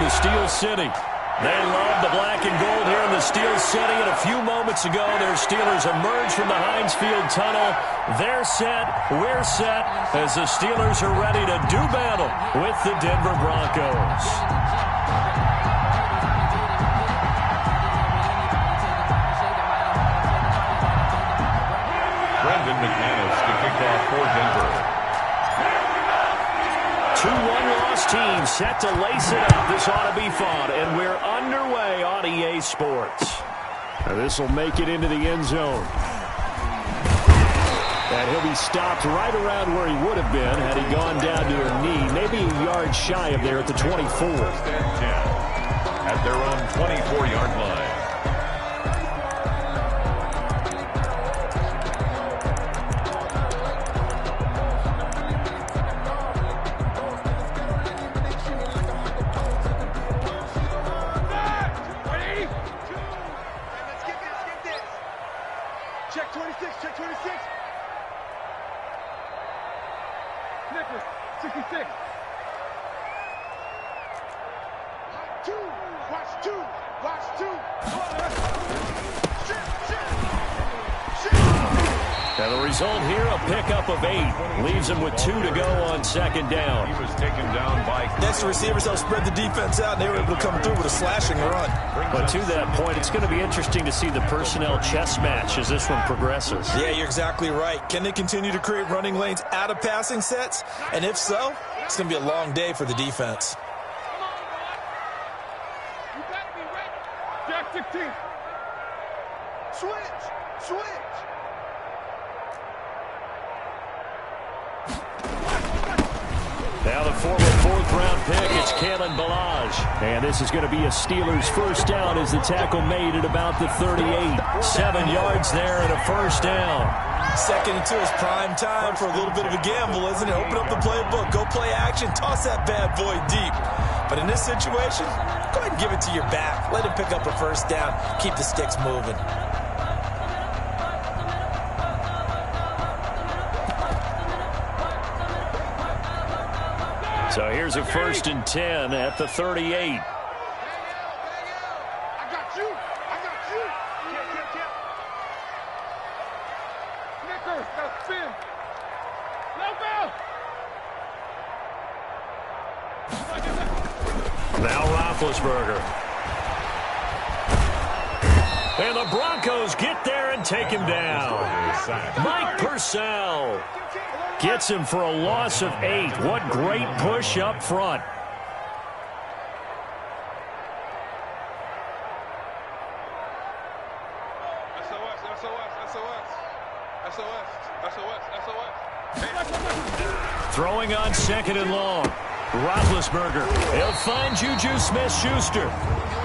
to Steel City. They love the black and gold here in the Steel City. And a few moments ago, their Steelers emerged from the Heinz Field tunnel. They're set, we're set, as the Steelers are ready to do battle with the Denver Broncos. Brendan McManus to kick off for Denver. 2 one-loss teams set to lace it up. This ought to be fun, and we're underway on EA Sports. This will make it into the end zone. And he'll be stopped right around where he would have been had he gone down to a knee, maybe a yard shy of there at the 24. First and 10 at their own 24-yard line. Check 26, check 26. Snicker, 66. Watch two. And the result here, a pickup of 8. Leaves him with 2 to go on second down. He was taken down by... Next, the receivers helped spread the defense out, and they were able to come through with a slashing run. But to that point, it's going to be interesting to see the personnel chess match as this one progresses. Yeah, you're exactly right. Can they continue to create running lanes out of passing sets? And if so, it's going to be a long day for the defense. You better be ready. Jack 16. Switch. Now the former 4th-round pick, it's Kalen Ballage. And this is going to be a Steelers first down as the tackle made at about the 38. 7 yards there and a first down. Second and 2 is prime time for a little bit of a gamble, isn't it? Open up the playbook, go play action, toss that bad boy deep. But in this situation, go ahead and give it to your back. Let him pick up a first down, keep the sticks moving. So here's a 1st and 10 at the 38. I got you. Snicker, got spin. Now Roethlisberger. And the Broncos get there and take him down. Mike Purcell gets him for a loss of 8. What great push up front. Throwing on 2nd and long. Roethlisberger. He'll find Juju Smith-Schuster.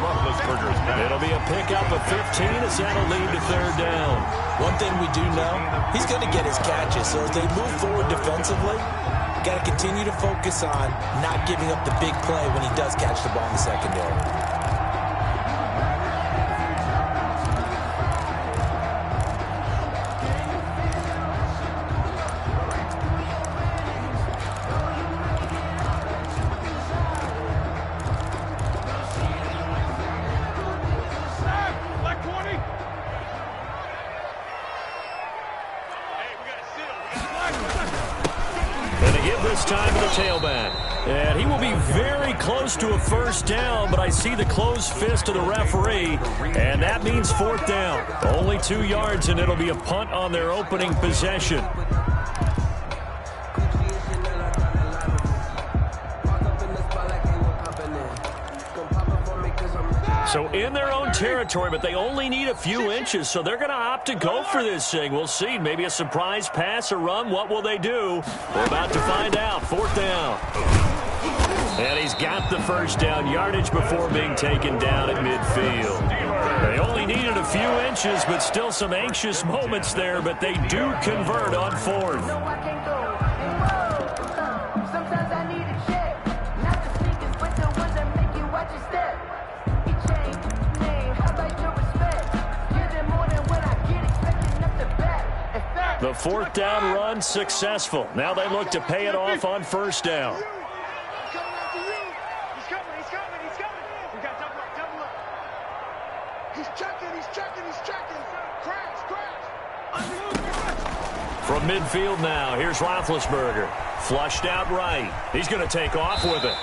Roethlisberger's back. It'll be a pickup of 15 as that'll lead to 3rd down. One thing we do know, he's going to get his catches. So as they move forward defensively, you got to continue to focus on not giving up the big play when he does catch the ball in the secondary. Time to the tailback. And he will be very close to a first down, but I see the closed fist of the referee, and that means 4th down. Only 2 yards, and it'll be a punt on their opening possession. So in their own territory, but they only need a few inches, so they're going to opt to go for this thing. We'll see. Maybe a surprise pass, a run. What will they do? We're about to find out. 4th down. And he's got the first down yardage before being taken down at midfield. They only needed a few inches, but still some anxious moments there, but they do convert on 4th. The 4th down run successful. Now they look to pay it off on 1st down. He's coming. We got double up. He's checking. Crash. From midfield now, here's Roethlisberger. Flushed out right. He's going to take off with it.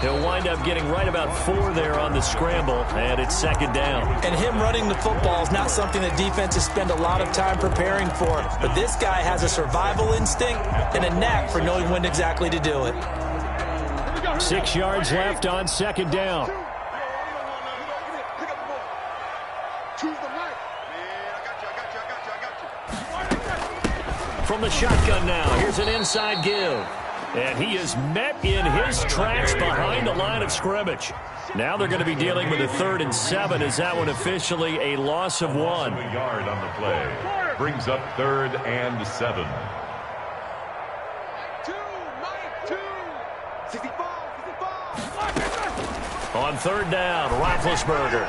He'll wind up getting right about 4 there on the scramble, and it's second down. And him running the football is not something that defenses spend a lot of time preparing for. But this guy has a survival instinct and a knack for knowing when exactly to do it. 6 yards left on second down. Pick up the ball. Choose the right. Man, I got you. From the shotgun now, here's an inside give. And he is met in his tracks behind the line of scrimmage. Now they're going to be dealing with a 3rd and 7. Is that one officially a loss of 1? A yard on the play. Brings up 3rd and 7. 65. On 3rd down, Roethlisberger.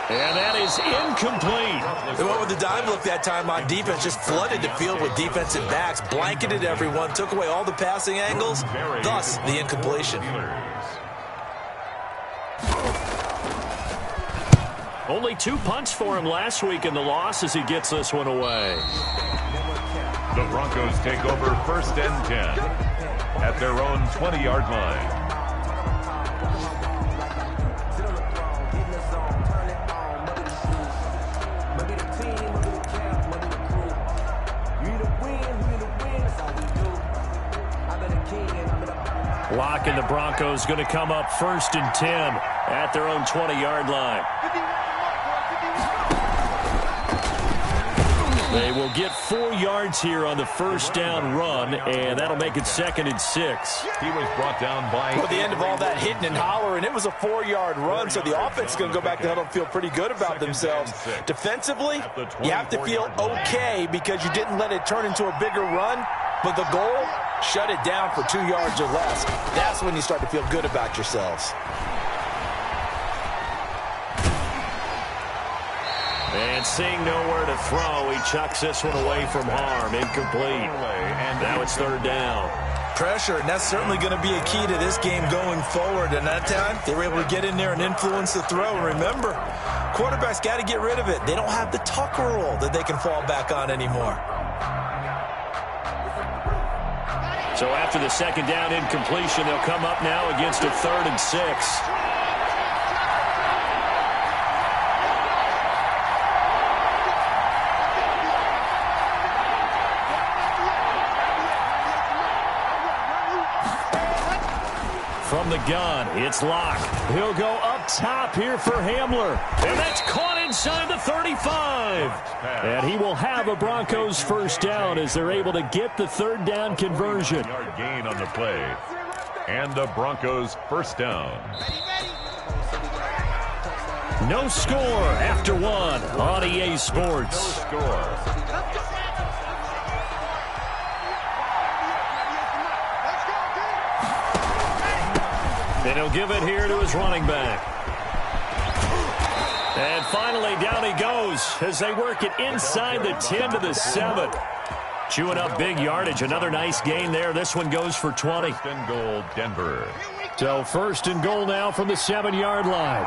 And that is incomplete. They went with the dime look that time on defense, just flooded the field with defensive backs, blanketed everyone, took away all the passing angles, thus the incompletion. Only 2 punts for him last week in the loss as he gets this one away. The Broncos take over 1st and 10 at their own 20-yard line. Lock and the Broncos going to come up 1st and 10 at their own 20-yard line. They will get 4 yards here on the 1st down run, and that'll make it 2nd and 6. He was brought down by... At the end of all that hitting and hollering, it was a 4-yard run, so the offense is going to go back to huddle and feel pretty good about themselves. Defensively, you have to feel okay because you didn't let it turn into a bigger run, but the goal, shut it down for 2 yards or less. That's when you start to feel good about yourselves. And seeing nowhere to throw, he chucks this one away from harm. Incomplete. And now it's 3rd down. Pressure, and that's certainly going to be a key to this game going forward. And that time, they were able to get in there and influence the throw. And remember, quarterbacks got to get rid of it. They don't have the tucker roll that they can fall back on anymore. So after the 2nd down incompletion, they'll come up now against a 3rd and 6. From the gun, it's Locke. He'll go up top here for Hamler. And that's caught inside the 35. And he will have a Broncos 1st down as they're able to get the 3rd down conversion. Yard gain on the play. And the Broncos 1st down. No score after 1 on EA Sports. No score. And he'll give it here to his running back. And finally, down he goes as they work it inside the 10 to the 7. Chewing up big yardage. Another nice gain there. This one goes for 20. 1st and goal, Denver. So 1st and goal now from the 7-yard line.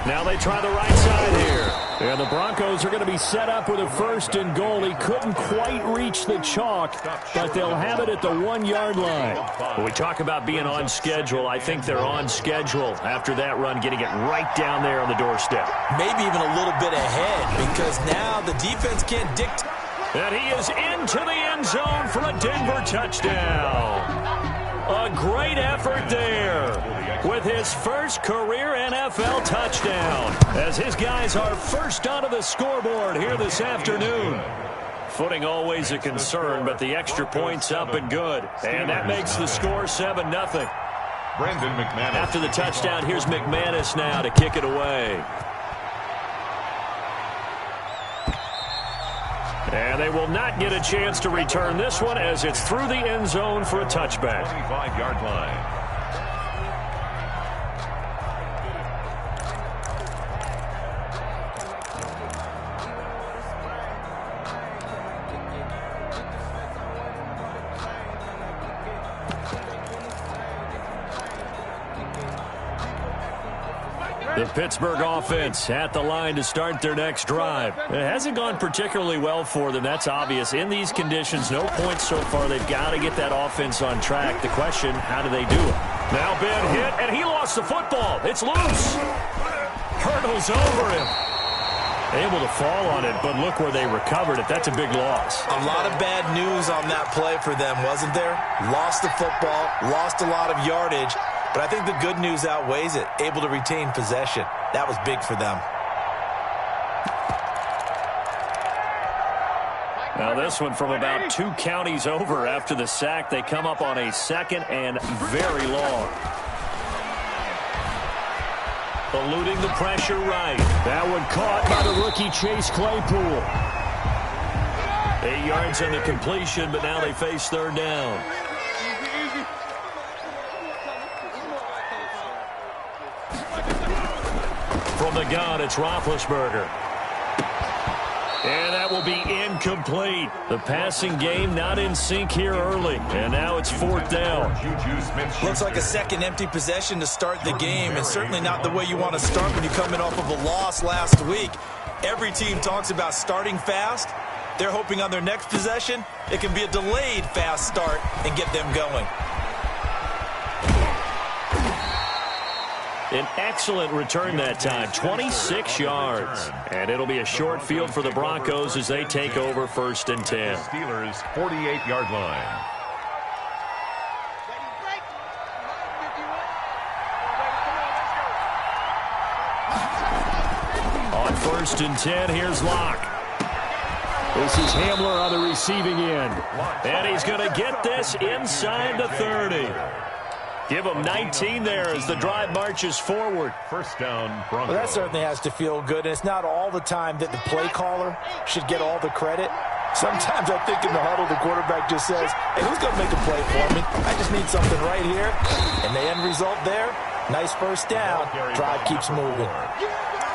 Now they try the right side here. And the Broncos are going to be set up with a 1st and goal. He couldn't quite reach the chalk, but they'll have it at the 1-yard line. When we talk about being on schedule, I think they're on schedule after that run, getting it right down there on the doorstep. Maybe even a little bit ahead because now the defense can't dictate. And he is into the end zone for a Denver touchdown. A great effort there with his first career NFL touchdown as his guys are first onto the scoreboard here this afternoon. Footing always a concern, but the extra point's up and good. And that makes the score 7-0. Brandon McManus. After the touchdown, here's McManus now to kick it away. And they will not get a chance to return this one as it's through the end zone for a touchback. 25-yard line. The Pittsburgh offense at the line to start their next drive. It hasn't gone particularly well for them. That's obvious. In these conditions, no points so far. They've got to get that offense on track. The question, how do they do it? Now Ben hit, and he lost the football. It's loose. Hurdles over him. Able to fall on it, but look where they recovered it. That's a big loss. A lot of bad news on that play for them, wasn't there? Lost the football, lost a lot of yardage. But I think the good news outweighs it. Able to retain possession. That was big for them. Now this one from about 2 counties over after the sack. They come up on a second and very long. Eluding the pressure right. That one caught by the rookie Chase Claypool. 8 yards on the completion, but now they face third down. From the gun, it's Roethlisberger. And that will be incomplete. The passing game not in sync here early. And now it's fourth down. Looks like a second empty possession to start the game, and certainly not the way you want to start when you come in off of a loss last week. Every team talks about starting fast. They're hoping on their next possession, it can be a delayed fast start and get them going. An excellent return that time, 26 yards. And it'll be a short field for the Broncos as they take over first and 10. Steelers' 48-yard line. On first and 10, here's Locke. This is Hamler on the receiving end. And he's going to get this inside the 30. Give him 19 there as the drive marches forward. First down, Broncos. Well, that certainly has to feel good. And it's not all the time that the play caller should get all the credit. Sometimes I think in the huddle, the quarterback just says, hey, who's going to make a play for me? I just need something right here. And the end result there, nice first down. Drive keeps moving.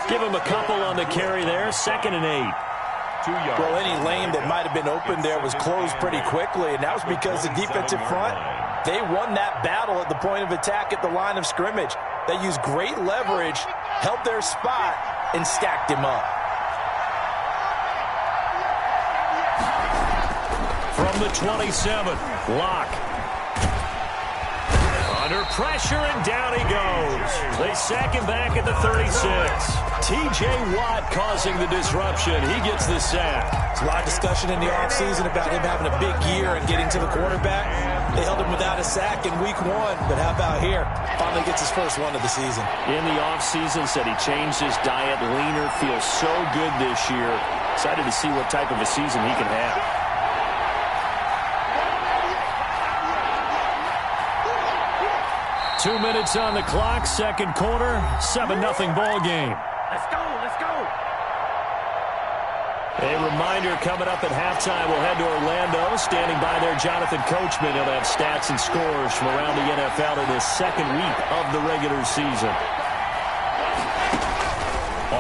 Give him a couple on the carry there. 2nd and 8. 2 yards. Well, any lane that might have been open there was closed pretty quickly, and that was because the defensive front, they won that battle at the point of attack at the line of scrimmage. They used great leverage, held their spot, and stacked him up. From the 27, Locke. Under pressure, and down he goes. They sack him back at the 36. T.J. Watt causing the disruption. He gets the sack. There's a lot of discussion in the offseason about him having a big year and getting to the quarterback. They held him without a sack in week 1, but how about here? Finally gets his first one of the season. In the offseason, said he changed his diet, leaner, feels so good this year. Excited to see what type of a season he can have. 2 minutes on the clock, second quarter, 7-0 ball game. Let's go, let's go. A reminder coming up at halftime, we'll head to Orlando. Standing by there, Jonathan Coachman. He'll have stats and scores from around the NFL in his second week of the regular season.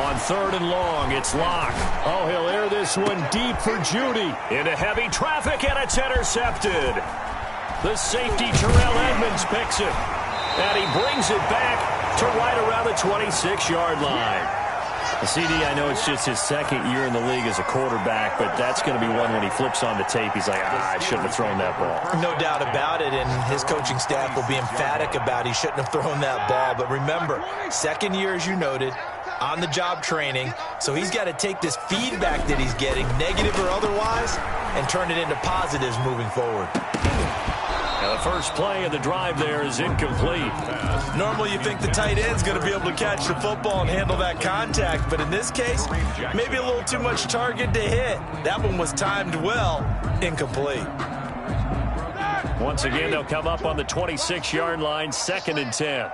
On 3rd and long, it's Locke. Oh, he'll air this one deep for Judy. Into heavy traffic, and it's intercepted. The safety, Terrell Edmonds, picks it. And he brings it back to right around the 26-yard line. CD, I know it's just his second year in the league as a quarterback, but that's going to be one when he flips on the tape. He's like, I shouldn't have thrown that ball. No doubt about it, and his coaching staff will be emphatic about he shouldn't have thrown that ball. But remember, second year, as you noted, on-the-job training, so he's got to take this feedback that he's getting, negative or otherwise, and turn it into positives moving forward. Now the first play of the drive there is incomplete. Normally you think the tight end's going to be able to catch the football and handle that contact, but in this case, maybe a little too much target to hit. That one was timed well, incomplete. Once again, they'll come up on the 26-yard line, 2nd and 10.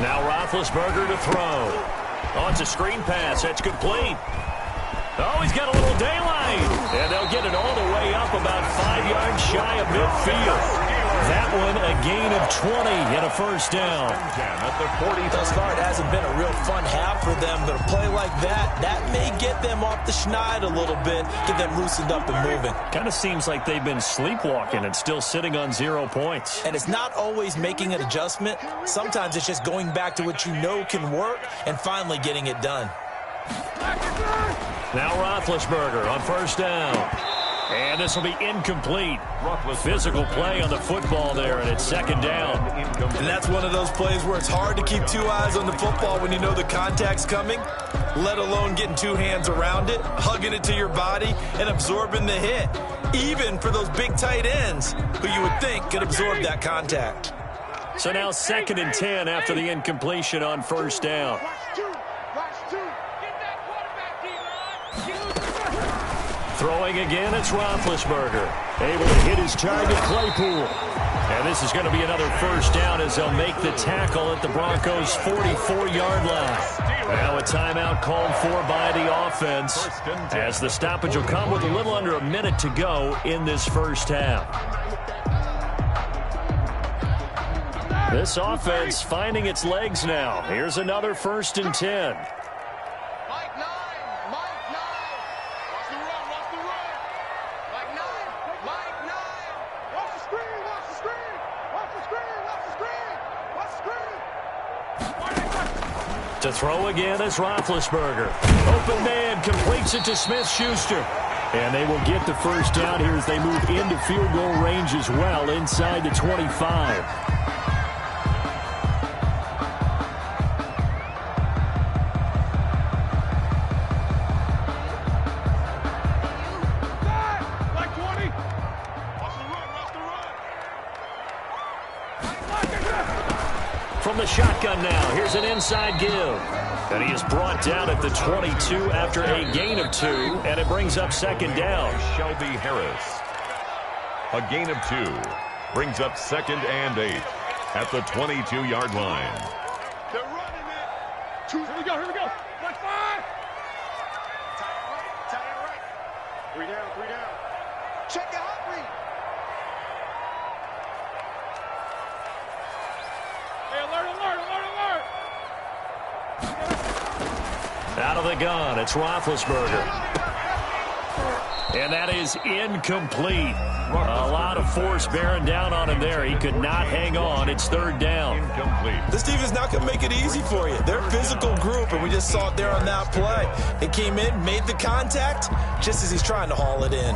Now Roethlisberger to throw. Oh, it's a screen pass. That's complete. Oh, he's got a little daylight. And they'll get it all the way up about 5 yards shy of midfield. That one a gain of 20 and a first down. At the 40. Thus far, it hasn't been a real fun half for them, but a play like that may get them off the schneid a little bit, get them loosened up and moving. Kind of seems like they've been sleepwalking and still sitting on 0 points. And it's not always making an adjustment. Sometimes it's just going back to what you know can work and finally getting it done. Now Roethlisberger on first down. And this will be incomplete. Physical play on the football there, and it's second down. And that's one of those plays where it's hard to keep two eyes on the football when you know the contact's coming, let alone getting two hands around it, hugging it to your body, and absorbing the hit. Even for those big tight ends who you would think could absorb that contact. So now 2nd and 10 after the incompletion on first down. Throwing again, it's Roethlisberger. Able to hit his target, Claypool. And this is going to be another first down as they'll make the tackle at the Broncos' 44-yard line. Now a timeout called for by the offense as the stoppage will come with a little under a minute to go in this first half. This offense finding its legs now. Here's another 1st and 10. To throw again is Roethlisberger. Open man completes it to Smith-Schuster. And they will get the first down here as they move into field goal range as well inside the 25. From the shotgun now, here's an inside give. And he is brought down at the 22 after a gain of 2, and it brings up 2nd down. Shelby Harris. A gain of 2 brings up 2nd and 8 at the 22-yard line. They're running it. Here we go. Like 5. Tie it right. 3 down. Check the hot read. Hey, alert. Out of the gun, it's Roethlisberger. And that is incomplete. A lot of force bearing down on him there. He could not hang on. It's 3rd down. Incomplete. This team is not going to make it easy for you. They're a physical group, and we just saw it there on that play. They came in, made the contact, just as he's trying to haul it in.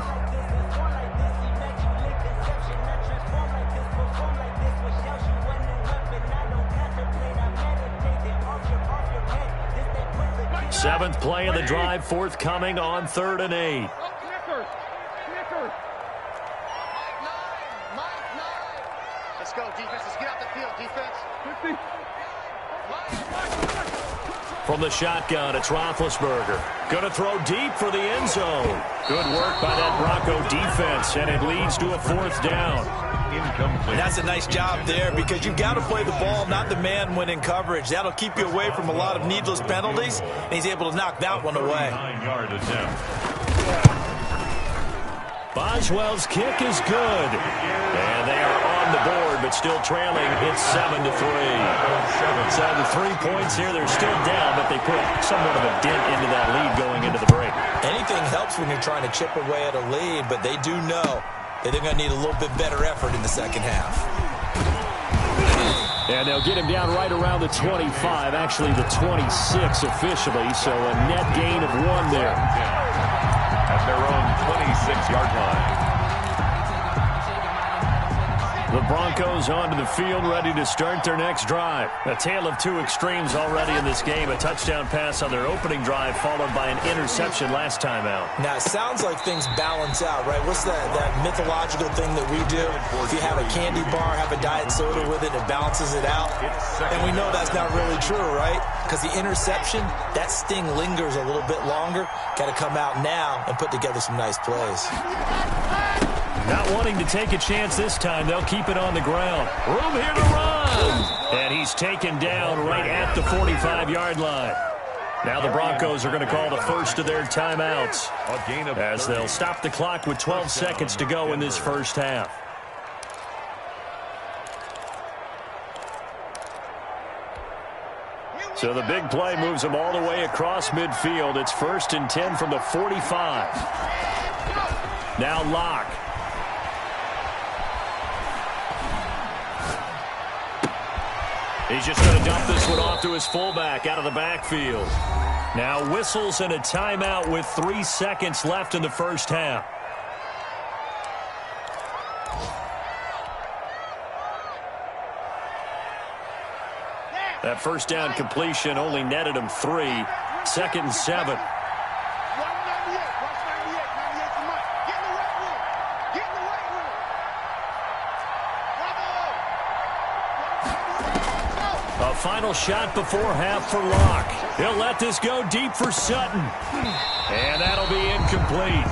Seventh play of the drive, forthcoming on 3rd and 8. Knickers. Mike 9. Let's go, defense. Let's get out the field, defense. 50. From the shotgun, it's Roethlisberger. Going to throw deep for the end zone. Good work by that Bronco defense, and it leads to a 4th down. Incomplete. And that's a nice job there because you've got to play the ball, not the man when in coverage. That'll keep you away from a lot of needless penalties, and he's able to knock that one away. 9-yard attempt. Boswell's kick is good. And they are on the board, but still trailing. It's 7-3. So the 3 points here, they're still down, but they put somewhat of a dent into that lead going into the break. Anything helps when you're trying to chip away at a lead, but they do know that they're going to need a little bit better effort in the second half. And they'll get him down right around the 25, actually the 26 officially, so a net gain of 1 there. At their own 26-yard line. The Broncos onto the field, ready to start their next drive. A tale of 2 extremes already in this game. A touchdown pass on their opening drive, followed by an interception last time out. Now, it sounds like things balance out, right? What's that mythological thing that we do? If you have a candy bar, have a diet soda with it, it balances it out. And we know that's not really true, right? Because the interception, that sting lingers a little bit longer. Got to come out now and put together some nice plays. Not wanting to take a chance this time, they'll keep it on the ground. Room here to run! And he's taken down right at the 45-yard line. Now the Broncos are going to call the first of their timeouts as they'll stop the clock with 12 seconds to go in this first half. So the big play moves them all the way across midfield. It's 1st and 10 from the 45. Now Locke. He's just going to dump this one off to his fullback out of the backfield. Now whistles and a timeout with 3 seconds left in the first half. That first down completion only netted him 3. 2nd and 7. A final shot before half for Locke. He'll let this go deep for Sutton. And that'll be incomplete.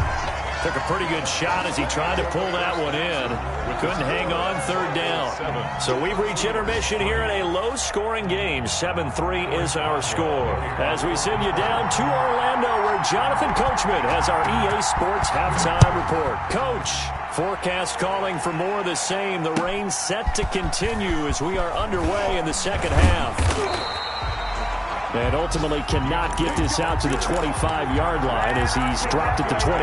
Took a pretty good shot as he tried to pull that one in. Couldn't hang on 3rd down. So we've reached intermission here in a low-scoring game. 7-3 is our score. As we send you down to Orlando, where Jonathan Coachman has our EA Sports halftime report. Coach, forecast calling for more of the same. The rain set to continue as we are underway in the second half. And ultimately cannot get this out to the 25-yard line as he's dropped it to 23.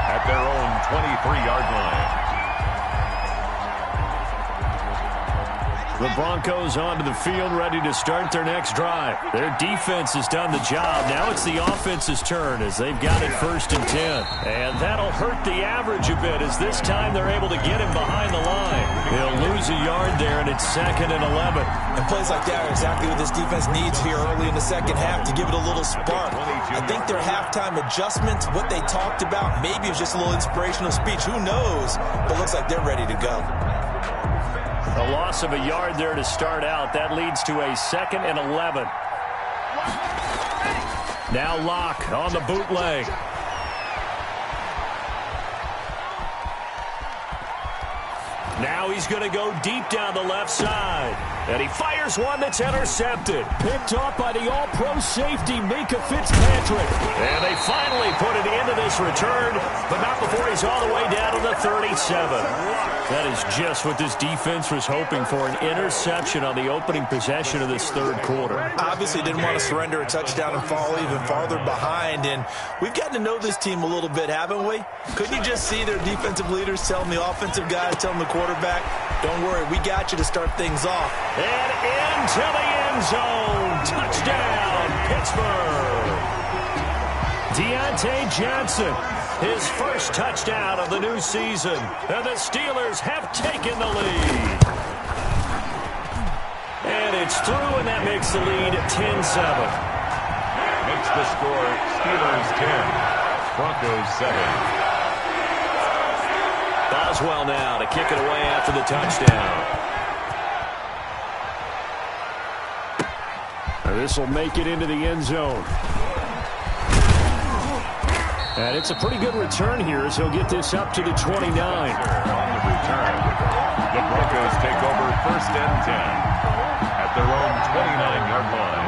At their own 23-yard line. The Broncos onto the field, ready to start their next drive. Their defense has done the job. Now it's the offense's turn as they've got it 1st and 10. And that'll hurt the average a bit as this time they're able to get him behind the line. He'll lose a yard there, and it's 2nd and 11. And plays like that are exactly what this defense needs here early in the second half to give it a little spark. I think their halftime adjustments, what they talked about, maybe it's just a little inspirational speech. Who knows? But it looks like they're ready to go. A loss of a yard there to start out. That leads to a 2nd and 11. Now Locke on the bootleg. Now he's going to go deep down the left side. And he fires one that's intercepted. Picked off by the all-pro safety, Minka Fitzpatrick. And they finally put an end to this return, but not before he's all the way down to the 37. That is just what this defense was hoping for, an interception on the opening possession of this 3rd quarter. Obviously didn't want to surrender a touchdown and fall even farther behind. And we've gotten to know this team a little bit, haven't we? Couldn't you just see their defensive leaders telling the offensive guys, telling the quarterback, don't worry, we got you to start things off. And into the end zone. Touchdown, Pittsburgh. Deontay Johnson, his first touchdown of the new season. And the Steelers have taken the lead. And it's through, and that makes the lead 10-7. Makes the score Steelers 10, Broncos 7. Boswell now to kick it away after the touchdown. This will make it into the end zone. And it's a pretty good return here as he'll get this up to the 29. On the return, the Broncos take over 1st and 10 at their own 29-yard line.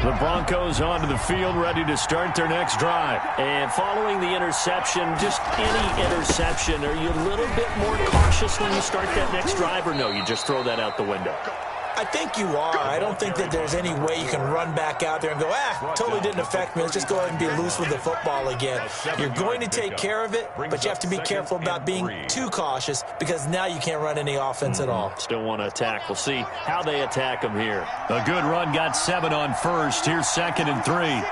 The Broncos onto the field, ready to start their next drive. And following the interception, just any interception, are you a little bit more cautious when you start that next drive, or no, you just throw that out the window? I think you are. I don't think that there's any way you can run back out there and go, totally didn't affect me. Let's just go ahead and be loose with the football again. You're going to take care of it, but you have to be careful about being too cautious because now you can't run any offense at all. Still want to attack. We'll see how they attack him here. A good run, got 7 on first. Here's 2nd and 3.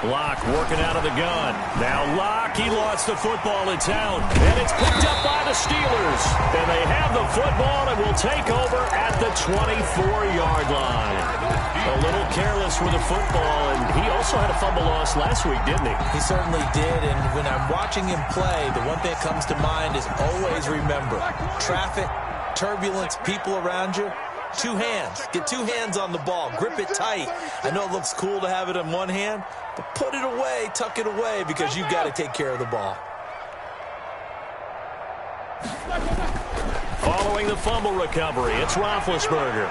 Locke working out of the gun. Now Locke, he lost the football. It's out. And it's picked up by the Steelers. And they have the football and will take over at the 24-yard line. A little careless with the football, and he also had a fumble loss last week, didn't he? He certainly did, and when I'm watching him play, the one thing that comes to mind is always remember, traffic, turbulence, people around you, 2 hands. Get 2 hands on the ball. Grip it tight. I know it looks cool to have it in one hand, but put it away, tuck it away, because you've got to take care of the ball. Following the fumble recovery, it's Roethlisberger.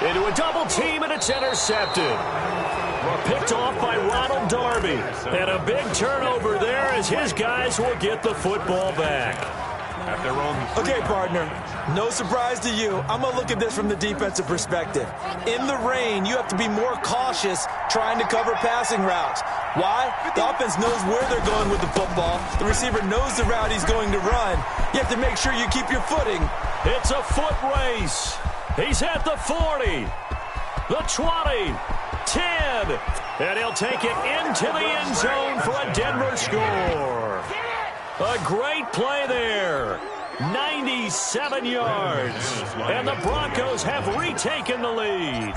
Into a double team, and it's intercepted. Picked off by Ronald Darby. And a big turnover there as his guys will get the football back. At their own. Okay, partner, no surprise to you. I'm going to look at this from the defensive perspective. In the rain, you have to be more cautious trying to cover passing routes. Why? The offense knows where they're going with the football. The receiver knows the route he's going to run. You have to make sure you keep your footing. It's a foot race. He's at the 40, the 20, 10, and he'll take it into the end zone for a Denver score. A great play there. 97 yards. And the Broncos have retaken the lead.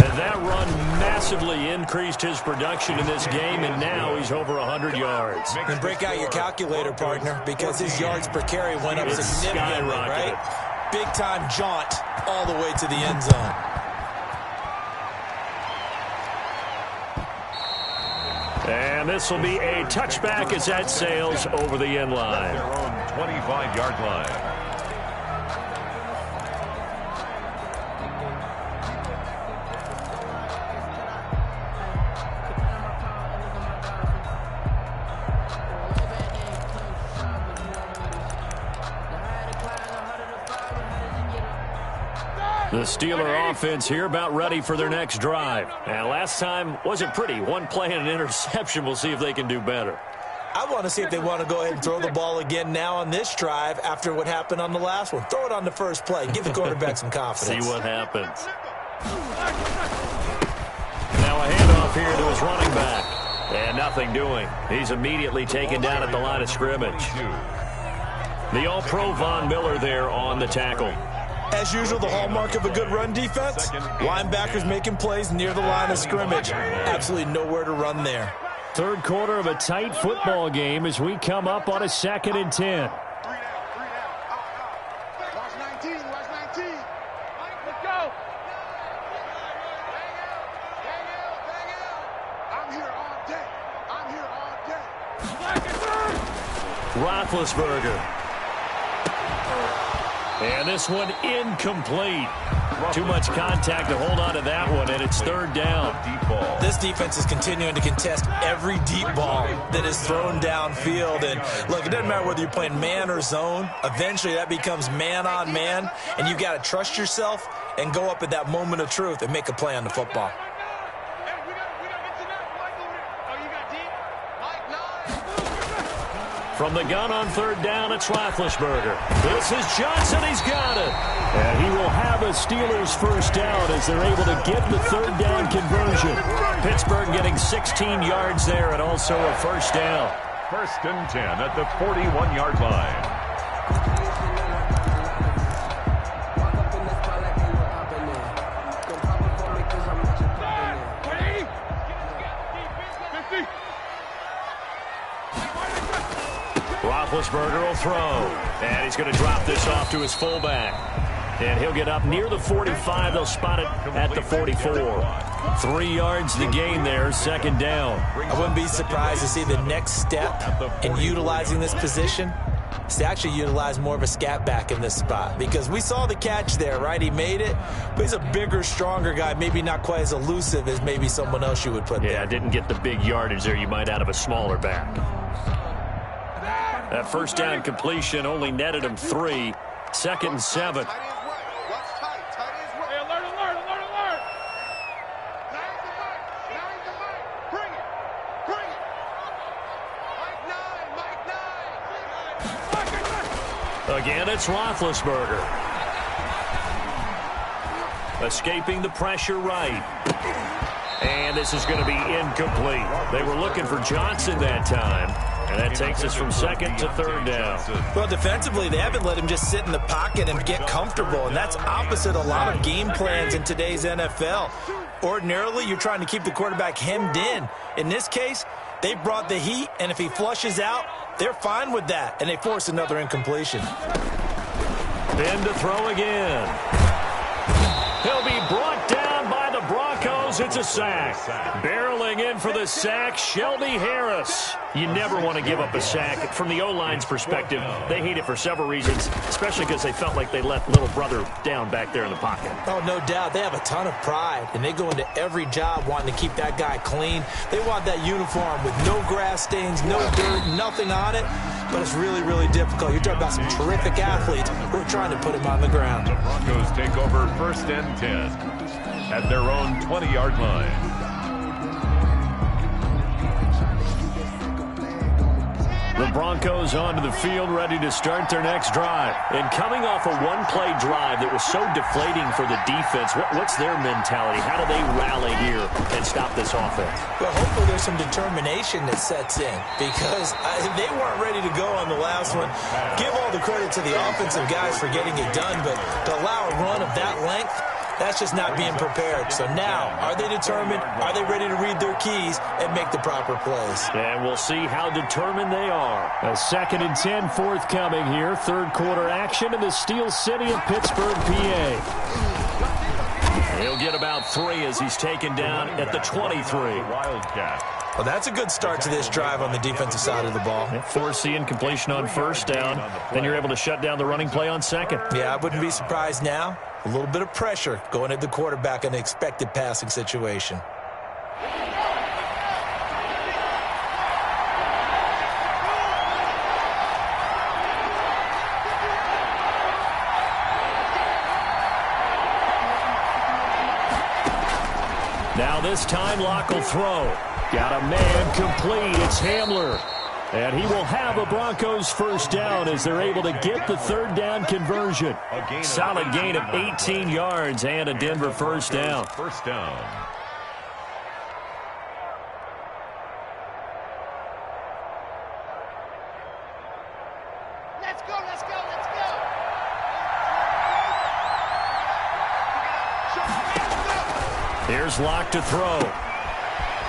And that run massively increased his production in this game, and now he's over 100 yards. And break out your calculator, partner, because his yards per carry went up significantly, right? Big-time jaunt all the way to the end zone. And this will be a touchback as that sails over the end line. Their own 25-yard line. The Steeler offense here about ready for their next drive. And last time wasn't pretty. One play and an interception. We'll see if they can do better. I want to see if they want to go ahead and throw the ball again now on this drive after what happened on the last one. Throw it on the first play. Give the quarterback some confidence. See what happens. Now a handoff here to his running back. And nothing doing. He's immediately taken down at the line of scrimmage. The All-Pro Von Miller there on the tackle. As usual, the hallmark of a good run defense, linebackers making plays near the line of scrimmage. Absolutely nowhere to run there. Third quarter of a tight football game as we come up on a 2nd and 10. Watch 19, watch 19. Let's go. I'm here all day. I'm here all day. Roethlisberger. And this one incomplete. Too much contact to hold on to that one, and it's third down. This defense is continuing to contest every deep ball that is thrown downfield. And look, it doesn't matter whether you're playing man or zone. Eventually, that becomes man on man, and you got to trust yourself and go up at that moment of truth and make a play on the football. From the gun on third down, it's Roethlisberger. This is Johnson. He's got it. And he will have a Steelers first down as they're able to get the third down conversion. Pittsburgh getting 16 yards there and also a first down. 1st and 10 at the 41-yard line. Roethlisberger will throw. And he's going to drop this off to his fullback. And he'll get up near the 45. They'll spot it at the 44. 3 yards to gain there, 2nd down. I wouldn't be surprised to see the next step in utilizing this position is to actually utilize more of a scat back in this spot. Because we saw the catch there, right? He made it, but he's a bigger, stronger guy, maybe not quite as elusive as maybe someone else you would put there. Yeah, didn't get the big yardage there you might out of a smaller back. That first down completion only netted him 3. 2nd and 7. Again, it's Roethlisberger. Escaping the pressure right. And this is going to be incomplete. They were looking for Johnson that time. And that takes us from 2nd to 3rd down. Well, defensively, they haven't let him just sit in the pocket and get comfortable. And that's opposite a lot of game plans in today's NFL. Ordinarily, you're trying to keep the quarterback hemmed in. In this case, they brought the heat, and if he flushes out, they're fine with that, and they force another incompletion. Then to throw again. He'll be brought down by the Broncos Broncos, it's a sack. Barreling in for the sack, Shelby Harris. You never want to give up a sack. From the O-line's perspective, they hate it for several reasons, especially because they felt like they let little brother down back there in the pocket. Oh, no doubt. They have a ton of pride, and they go into every job wanting to keep that guy clean. They want that uniform with no grass stains, no dirt, nothing on it. But it's really, really difficult. You're talking about some terrific athletes who are trying to put him on the ground. The Broncos take over 1st and 10 at their own 20-yard line. The Broncos onto the field, ready to start their next drive. And coming off a one-play drive that was so deflating for the defense, what's their mentality? How do they rally here and stop this offense? Well, hopefully there's some determination that sets in, because they weren't ready to go on the last one. Give all the credit to the offensive guys for getting it done, but to allow a run of that length, that's just not being prepared. So now, are they determined? Are they ready to read their keys and make the proper plays? And we'll see how determined they are. A 2nd and 10 forthcoming here. 3rd quarter action in the Steel City of Pittsburgh, PA. He'll get about 3 as he's taken down at the 23. Wildcat. Well, that's a good start to this drive on the defensive side of the ball. Force the incompletion on 1st down. Then you're able to shut down the running play on 2nd. Yeah, I wouldn't be surprised now. A little bit of pressure going at the quarterback in an expected passing situation. Now this time, Locke will throw. Got a man complete. It's Hamler. And he will have a Broncos 1st down as they're able to get the 3rd down conversion. Solid gain of 18 yards and a Denver 1st down. 1st down. Let's go, let's go, let's go. Here's Locke to throw.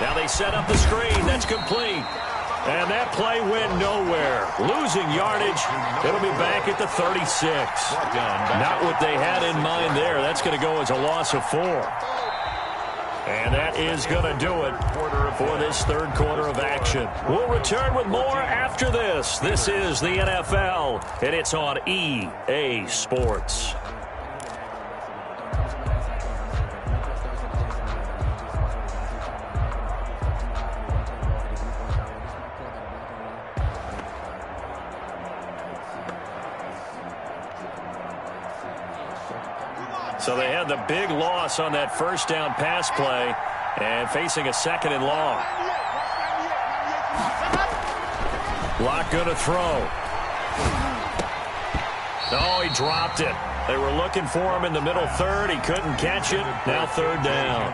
Now they set up the screen. That's complete. And that play went nowhere. Losing yardage. It'll be back at the 36. Not what they had in mind there. That's going to go as a loss of 4. And that is going to do it for this 3rd quarter of action. We'll return with more after this. This is the NFL, and it's on EA Sports. So they had the big loss on that 1st down pass play and facing a 2nd and long. Locke going to throw. Oh, he dropped it. They were looking for him in the middle 3rd. He couldn't catch it. Now 3rd down.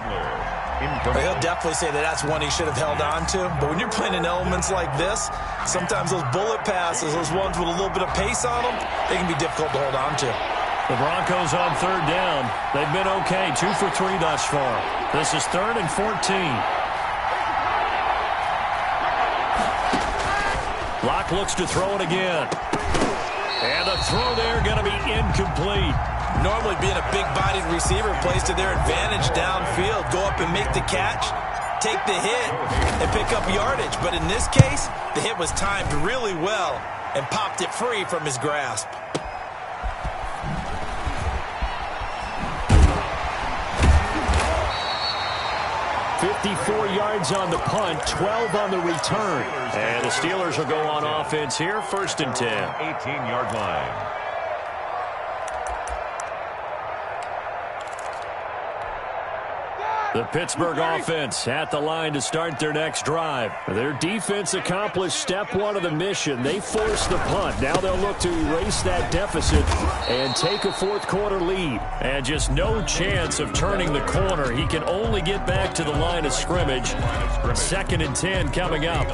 He'll definitely say that that's one he should have held on to. But when you're playing in elements like this, sometimes those bullet passes, those ones with a little bit of pace on them, they can be difficult to hold on to. The Broncos on 3rd down. They've been okay, 2 for 3 thus far. This is 3rd and 14. Locke looks to throw it again. And the throw there going to be incomplete. Normally being a big-bodied receiver plays to their advantage downfield. Go up and make the catch, take the hit, and pick up yardage. But in this case, the hit was timed really well and popped it free from his grasp. 54 yards on the punt, 12 on the return. And the Steelers will go on offense here, 1st and 10. 18-yard line. The Pittsburgh offense at the line to start their next drive. Their defense accomplished step 1 of the mission. They forced the punt. Now they'll look to erase that deficit and take a 4th quarter lead. And just no chance of turning the corner. He can only get back to the line of scrimmage. 2nd and 10 coming up.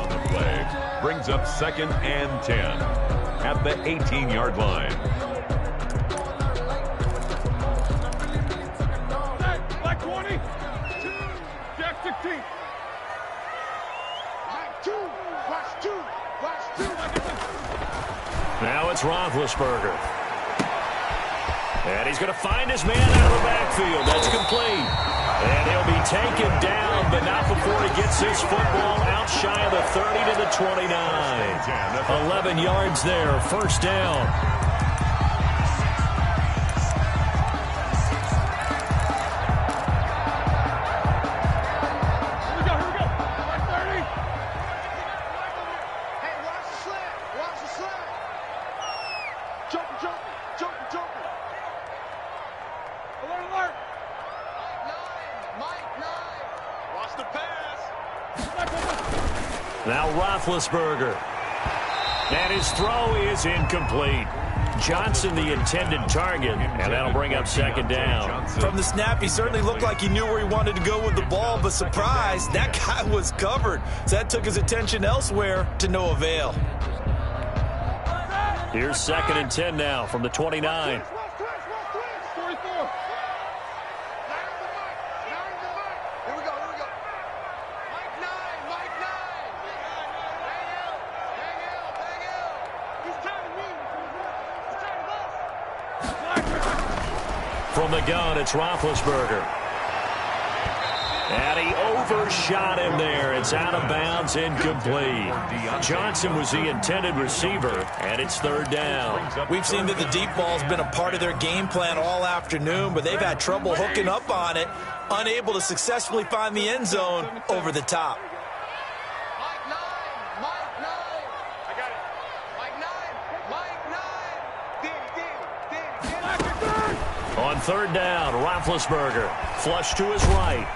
Brings up 2nd and 10 at the 18-yard line. Now it's Roethlisberger. And he's going to find his man out of the backfield. That's complete. And he'll be taken down, but not before he gets this football out shy of the 30 to the 29. 11 yards there, first down. Now Roethlisberger. And his throw is incomplete. Johnson the intended target, and that'll bring up second down. From the snap, he certainly looked like he knew where he wanted to go with the ball, but surprise, that guy was covered. So that took his attention elsewhere to no avail. Here's 2nd and 10 now from the 29. From the gun, it's Roethlisberger. And he overshot him there. It's out of bounds, incomplete. Johnson was the intended receiver, and it's 3rd down. We've seen that the deep ball's been a part of their game plan all afternoon, but they've had trouble hooking up on it, unable to successfully find the end zone over the top. On 3rd down, Roethlisberger, flush to his right.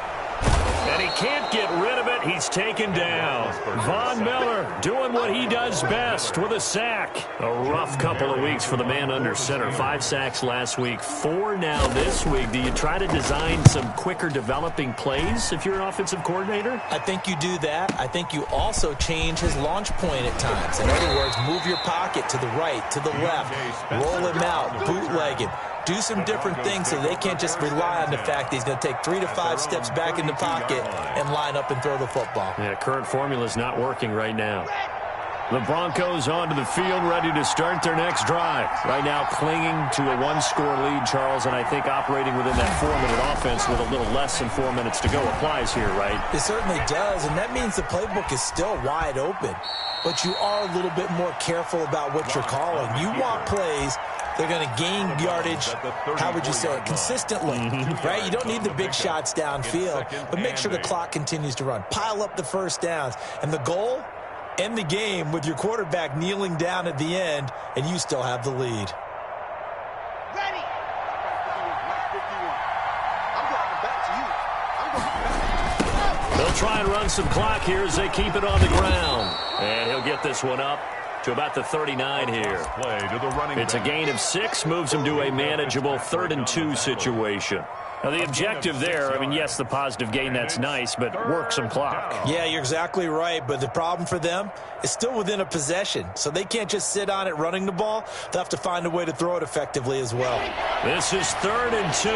And he can't get rid of it. He's taken down. Von Miller doing what he does best with a sack. A rough couple of weeks for the man under center. 5 sacks last week, 4 now this week. Do you try to design some quicker developing plays if you're an offensive coordinator? I think you do that. I think you also change his launch point at times. In other words, move your pocket to the right, to the left, roll him out, bootleg him. Do some different things so they can't just rely on the fact that he's going to take 3 to 5 steps back in the pocket and line up and throw the football. Yeah, current formula is not working right now. The Broncos onto the field, ready to start their next drive. Right now clinging to a 1-score lead, Charles, and I think operating within that 4-minute offense with a little less than 4 minutes to go applies here, right? It certainly does, and that means the playbook is still wide open. But you are a little bit more careful about what you're calling. You want plays they're going to gain yardage, how would you say it, consistently, right? You don't need the big shots downfield, but make sure the clock continues to run. Pile up the first downs. And the goal, end the game with your quarterback kneeling down at the end, and you still have the lead. Ready. I'm going back to you. They'll try and run some clock here as they keep it on the ground. And he'll get this one up to about the 39 here. It's a gain of 6, moves him to a manageable 3rd and 2 situation. Now, the objective there, I mean, yes, the positive gain, that's nice, but work some clock. Yeah, you're exactly right, but the problem for them is still within a possession, so they can't just sit on it running the ball. They'll have to find a way to throw it effectively as well. This is 3rd and 2,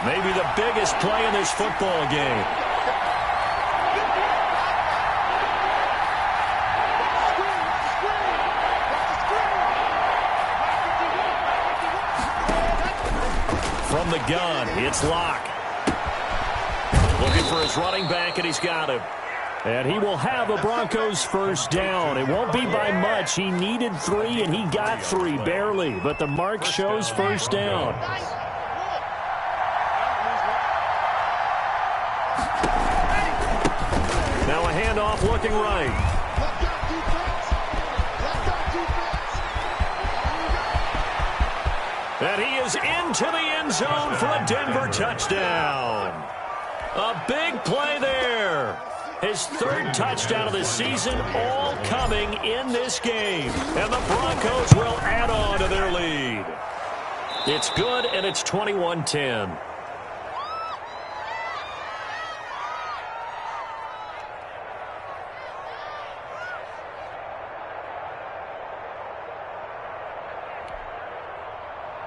maybe the biggest play in this football game. From the gun, it's Locke. Looking for his running back, and he's got him. And he will have a Broncos first down. It won't be by much. He needed 3, and he got 3, barely. But the mark shows first down. Now a handoff looking right. And he is into the end zone for a Denver touchdown. A big play there. His 3rd touchdown of the season, all coming in this game. And the Broncos will add on to their lead. It's good, and it's 21-10.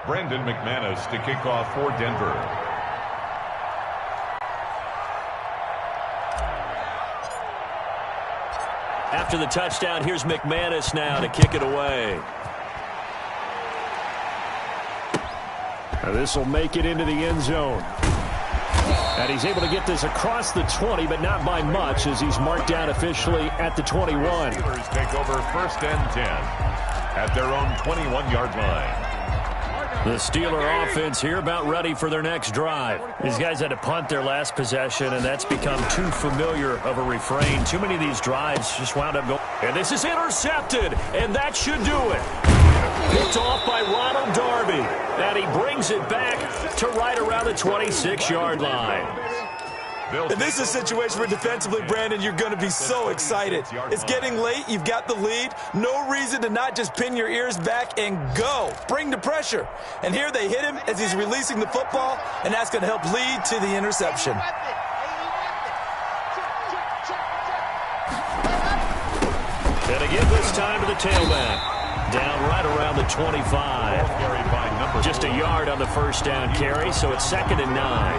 Brandon McManus to kick off for Denver. After the touchdown, here's McManus now to kick it away. This will make it into the end zone. And he's able to get this across the 20, but not by much, as he's marked down officially at the 21. Steelers take over 1st and 10 at their own 21-yard line. The Steeler offense here about ready for their next drive. These guys had to punt their last possession, and that's become too familiar of a refrain. Too many of these drives just wound up going. And this is intercepted, and that should do it. Picked off by Ronald Darby, and he brings it back to right around the 26-yard line. And this is a situation where defensively, Brandon, you're going to be so excited. It's getting late. You've got the lead. No reason to not just pin your ears back and go. Bring the pressure. And here they hit him as he's releasing the football, and that's going to help lead to the interception. And again this time to the tailback. Down right around the 25. Just a yard on the first down carry, so it's 2nd and 9.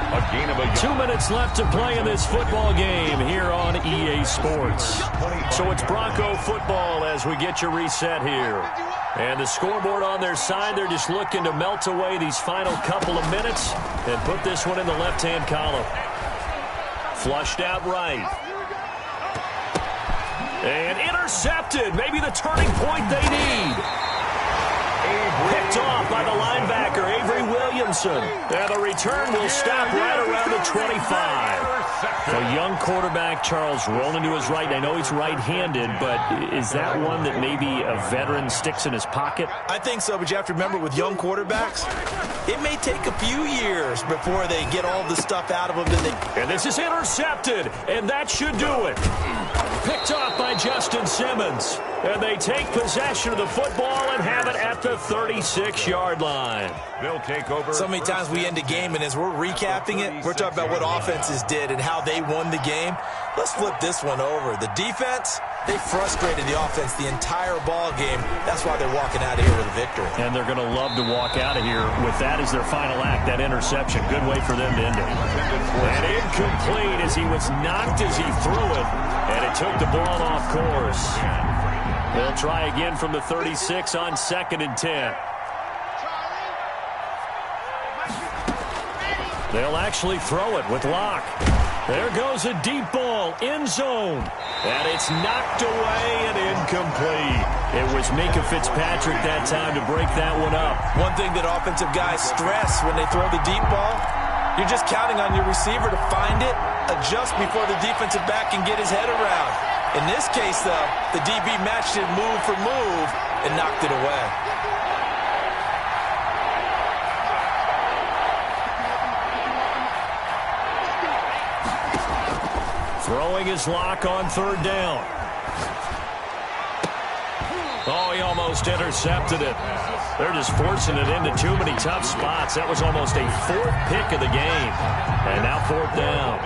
A gain of a yard. 2 minutes left to play in this football game here on EA Sports. So it's Bronco football as we get you reset here. And the scoreboard on their side, they're just looking to melt away these final couple of minutes and put this one in the left-hand column. Flushed out right. And intercepted. Maybe the turning point they need. Picked off by the linebacker, Avery Williamson. And the return will stop right around the 25. So young quarterback, Charles, rolling to his right. I know he's right-handed, but is that one that maybe a veteran sticks in his pocket? I think so, but you have to remember with young quarterbacks, it may take a few years before they get all the stuff out of them. And this is intercepted, and that should do it. Picked off by Justin Simmons. And they take possession of the football and have it at the 36-yard line. They'll take over. So many times we end a game, and as we're recapping it, we're talking about what offenses did and how they won the game. Let's flip this one over. The defense, they frustrated the offense the entire ball game. That's why they're walking out of here with a victory. And they're going to love to walk out of here with that as their final act, that interception. Good way for them to end it. And incomplete as he was knocked as he threw it, and it took the ball off course. They'll try again from the 36 on 2nd and 10. They'll actually throw it with Locke. There goes a deep ball, end zone. And it's knocked away and incomplete. It was Minka Fitzpatrick that time to break that one up. One thing that offensive guys stress when they throw the deep ball, you're just counting on your receiver to find it, adjust before the defensive back can get his head around. In this case, though, the DB matched it move for move and knocked it away. Throwing his Lock on 3rd down. Oh, he almost intercepted it. They're just forcing it into too many tough spots. That was almost a 4th pick of the game. And now 4th down.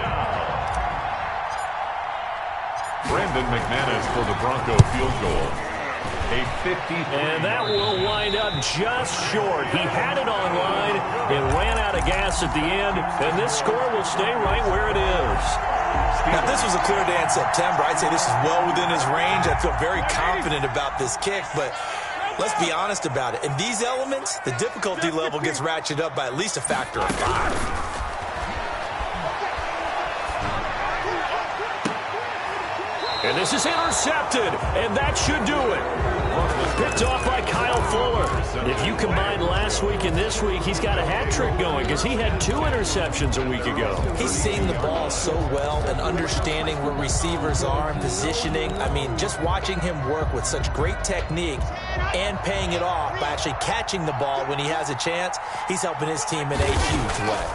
Brandon McManus for the Bronco field goal. A 50. And that will wind up just short. He had it on line and ran out of gas at the end. And this score will stay right where it is. Now, if this was a clear day in September, I'd say this is well within his range. I feel very confident about this kick, but let's be honest about it. In these elements, the difficulty level gets ratcheted up by at least a factor of 5. And this is intercepted, and that should do it. Picked off by Kyle Fuller. If you combine last week and this week, he's got a hat trick going because he had 2 interceptions a week ago. He's seeing the ball so well and understanding where receivers are and positioning. I mean, just watching him work with such great technique and paying it off by actually catching the ball when he has a chance, he's helping his team in a huge way.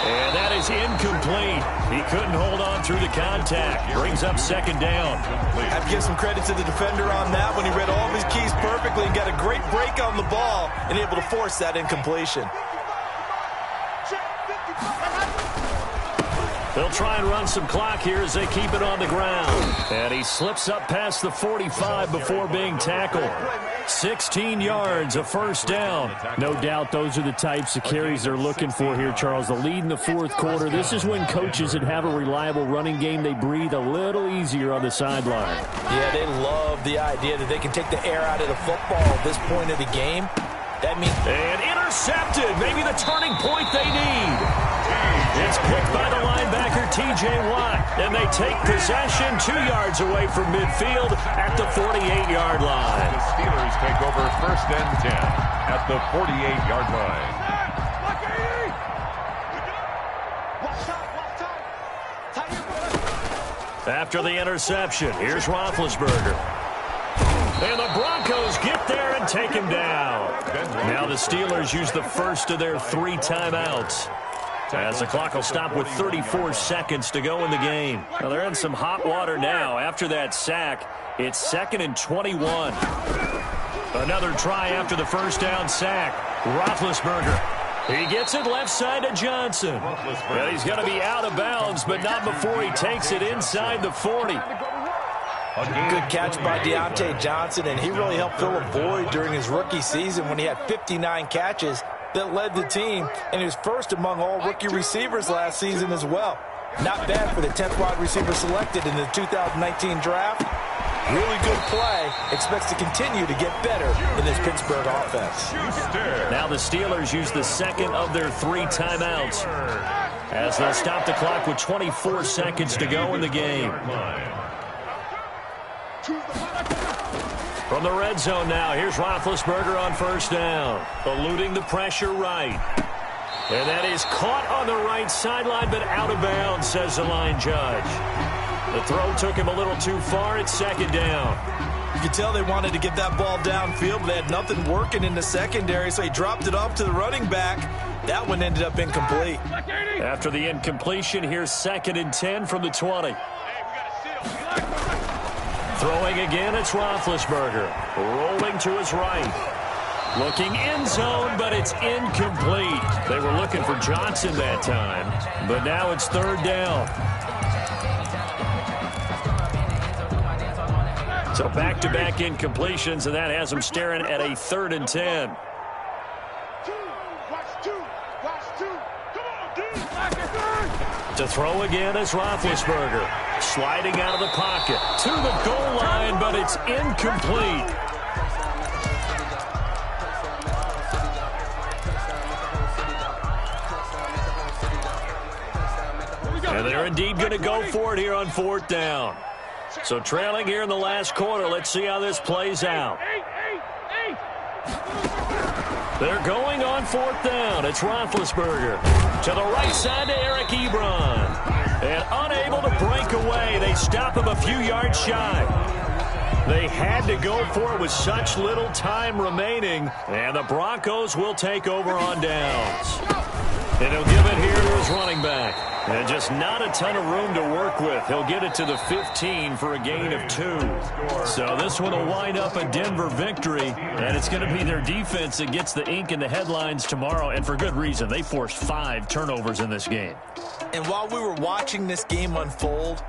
And that is incomplete. He couldn't hold on through the contact. Brings up 2nd down. I have to give some credit to the defender on that when he read all of his keys perfectly and got a great break on the ball and able to force that incompletion. They'll try and run some clock here as they keep it on the ground. And he slips up past the 45 before being tackled. 16 yards, a first down. No doubt those are the types of carries they're looking for here, Charles. The lead in the fourth quarter. This is when coaches that have a reliable running game, they breathe a little easier on the sideline. Yeah, they love the idea that they can take the air out of the football at this point of the game. That means... And intercepted. Maybe the turning point they need. It's picked by the linebacker, T.J. Watt. And they take possession 2 yards away from midfield at the 48-yard line. The Steelers take over first and 10 at the 48-yard line. After the interception, here's Roethlisberger. And the Broncos get there and take him down. Now the Steelers use the first of their 3 timeouts, as the clock will stop with 34 seconds to go in the game. Well, they're in some hot water now. After that sack, it's 2nd and 21. Another try after the first down sack. Roethlisberger. He gets it left side to Johnson. Well, he's going to be out of bounds, but not before he takes it inside the 40. Good catch by Deontay Johnson, and he really helped fill a void during his rookie season when he had 59 catches that led the team, and he was first among all rookie receivers last season as well. Not bad for the 10th wide receiver selected in the 2019 draft. Really good play. Expects to continue to get better in this Pittsburgh offense. Now the Steelers use the second of their 3 timeouts, as they'll stop the clock with 24 seconds to go in the game. From the red zone now, here's Roethlisberger on first down. Eluding the pressure right. And that is caught on the right sideline, but out of bounds, says the line judge. The throw took him a little too far. It's 2nd down. You could tell they wanted to get that ball downfield, but they had nothing working in the secondary, so he dropped it off to the running back. That one ended up incomplete. After the incompletion, here's 2nd and 10 from the 20. Throwing again, it's Roethlisberger. Rolling to his right. Looking end zone, but it's incomplete. They were looking for Johnson that time, but now it's 3rd down. So back-to-back incompletions, and that has them staring at a 3rd and 10. To throw again is Roethlisberger. Sliding out of the pocket to the goal line, but it's incomplete. And they're indeed going to go for it here on 4th down. So trailing here in the last quarter. Let's see how this plays out. They're going on 4th down. It's Roethlisberger. To the right side to Eric Ebron. And unable to break away. They stop him a few yards shy. They had to go for it with such little time remaining. And the Broncos will take over on downs. And he'll give it here to his running back. And just not a ton of room to work with. He'll get it to the 15 for a gain of 2. So this one will wind up a Denver victory. And it's going to be their defense that gets the ink in the headlines tomorrow. And for good reason. They forced 5 turnovers in this game. And while we were watching this game unfold,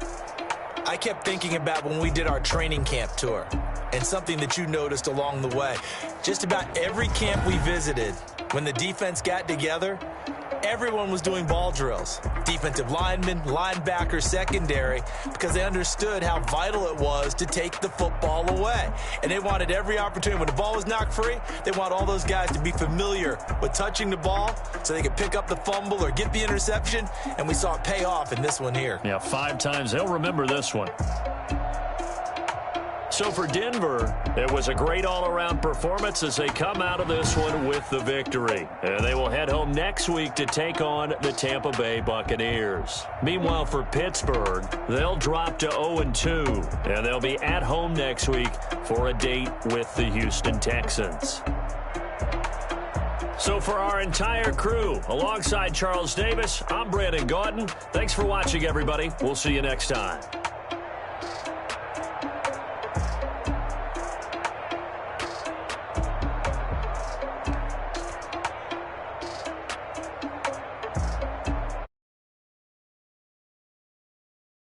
I kept thinking about when we did our training camp tour. And something that you noticed along the way. Just about every camp we visited, when the defense got together, everyone was doing ball drills. Defensive linemen, linebackers, secondary, because they understood how vital it was to take the football away. And they wanted every opportunity. When the ball was knocked free, they want all those guys to be familiar with touching the ball so they could pick up the fumble or get the interception. And we saw it pay off in this one here. Yeah, 5 times. They'll remember this one. So for Denver, it was a great all-around performance as they come out of this one with the victory. And they will head home next week to take on the Tampa Bay Buccaneers. Meanwhile, for Pittsburgh, they'll drop to 0-2, and they'll be at home next week for a date with the Houston Texans. So for our entire crew, alongside Charles Davis, I'm Brandon Gaudin. Thanks for watching, everybody. We'll see you next time.